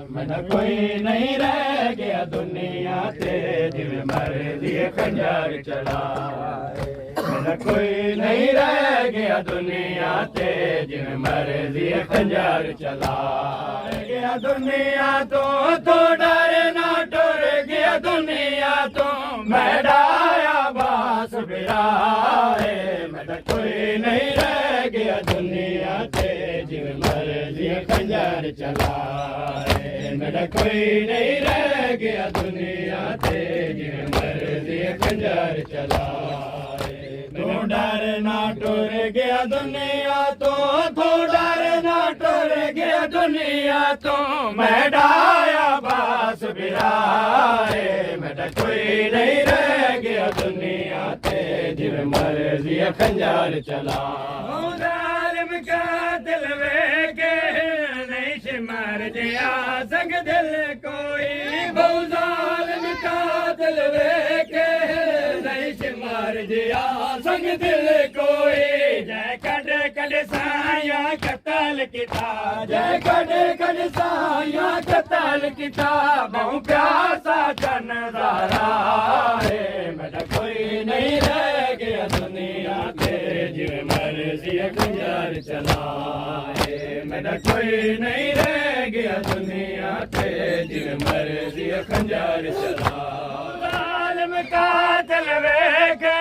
मेरा कोई नहीं रह गया दुनिया ते जिवें मर्जी खंजर चलाए। मेरा कोई नहीं रह गया दुनिया ते जिवें मर्जी खंजर चलाए। गया दुनिया तो डर ना टुर गया दुनिया तो मैं डाया बास बिराए। मेरा कोई नहीं रह गया दुनिया ते जिवें मर्जी खंजर चलाए। मेरा कोई नहीं रह गया दुनिया ते जिवें मर्जी खंजर चलाए। तू डर ना टुर गया दुनिया तो डर ना टुर गया दुनिया तो मैं डाया बास बिराए। मेरा कोई नहीं रह गया दुनिया ते जिवें मर्जी खंजर चलाए। जालिम का दिल वेखे नहीं शिमार दिया संग दिल कोई। बहु जालिम का दिल वेखे नहीं शिमार दिया संग दिल कोई। जय कड कड साया कतल किता जय कड कड साया कतल किता बहु प्यासा जनदारा। मेरा कोई नहीं रह गया दुनिया ते जिवें मर्जी खंजर चलाए। मेरा कोई नहीं रह गया दुनिया ते जिवें मर्जी खंजर चलाए। जालिम का दिल वेखे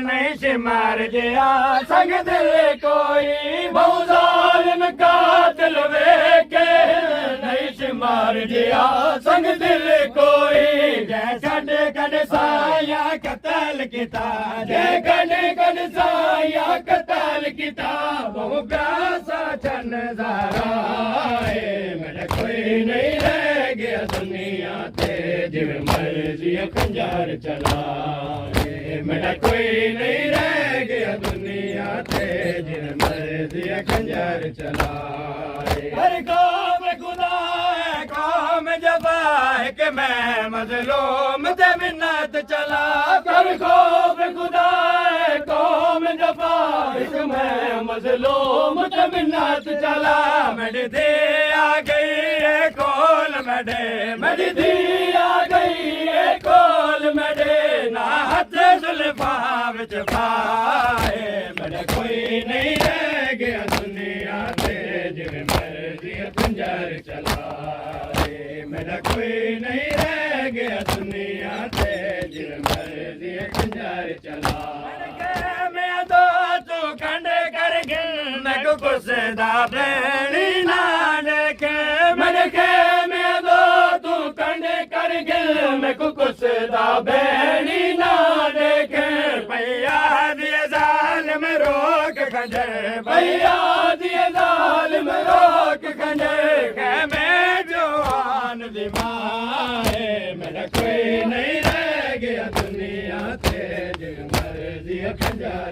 नहीं शिमार दिया संग दिल कोई। बहु जालिम का दिल वेखे नहीं शिमार दिया संग दिल कोई। जय कड कड साया कतल किता जय कड कड साया कतल किता बहु प्यासा जनदारा। मेरा कोई नहीं रह गया दुनिया ते जिवें मर्जी खंजर चलाए। मेरा कोई नहीं रह गया दुनिया ते जिवें मर्जी खंजर चलाए। हर कौम खुदा है कौम जबा है कि मैं मजलूम ते मिन्नत चला। कर खौफ खुदा है कौम जबा है कि मैं मजलूम ते मिन्नत चला। मेरी धी आ गई है कोल मेरी धी आ गई है कोल मेरे ना हाथ जुल्फा विच पाए। मेरा कोई नहीं रह गया दुनिया ते जिवें मर्जी खंजर चलाए। मेरा कोई नहीं रह गया दुनिया ते जिवें मर्जी खंजर चलाए। मैं तो तू खंड कर गिन मैं को कुसदा बेड़ी ना देखे। मेरे के मैं तो तू खंड कर गिन मैं को कुसदा बेड़ी ना देखे। भैया दिए जालिम रोक खंजर भैया दिए जालिम रोक खंजर के मैं जवान दी माए। मेरा कोई नहीं रह गया दुनिया ते जिवें मर्जी खंजर।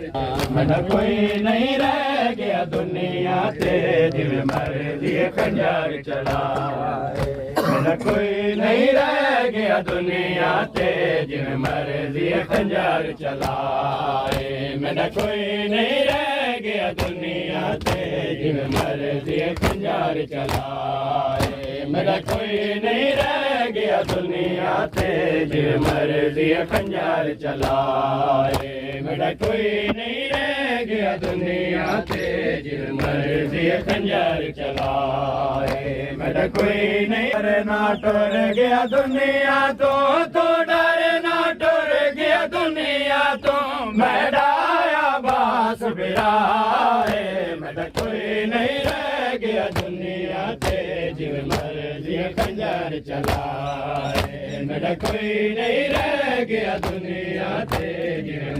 मेरा कोई नहीं रह गया दुनिया ते जिवें मर्जी खंजर चलाए। मेरा कोई नहीं रह गया दुनिया ते जिवें मर्जी खंजर चलाए। मेरा कोई नहीं रह गया दुनिया ते जिवें मर्जी खंजर चलाए। मेरा कोई नहीं रह गया दुनिया ते जिवें मर्जी खंजर चलाए। मेरा कोई नहीं रह गया दुनिया ते जिवें मर्जी खंजर चलाए। मेरा कोई नहीं डर ना टुर गया दुनिया तो डर ना टुर गया दुनिया तो मैं डाया बास बिराए। मेरा कोई नहीं रह गया दुनिया ते जिवें मर्जी खंजर चलाए। मेरा कोई नहीं रह गया दुनिया ते जिवें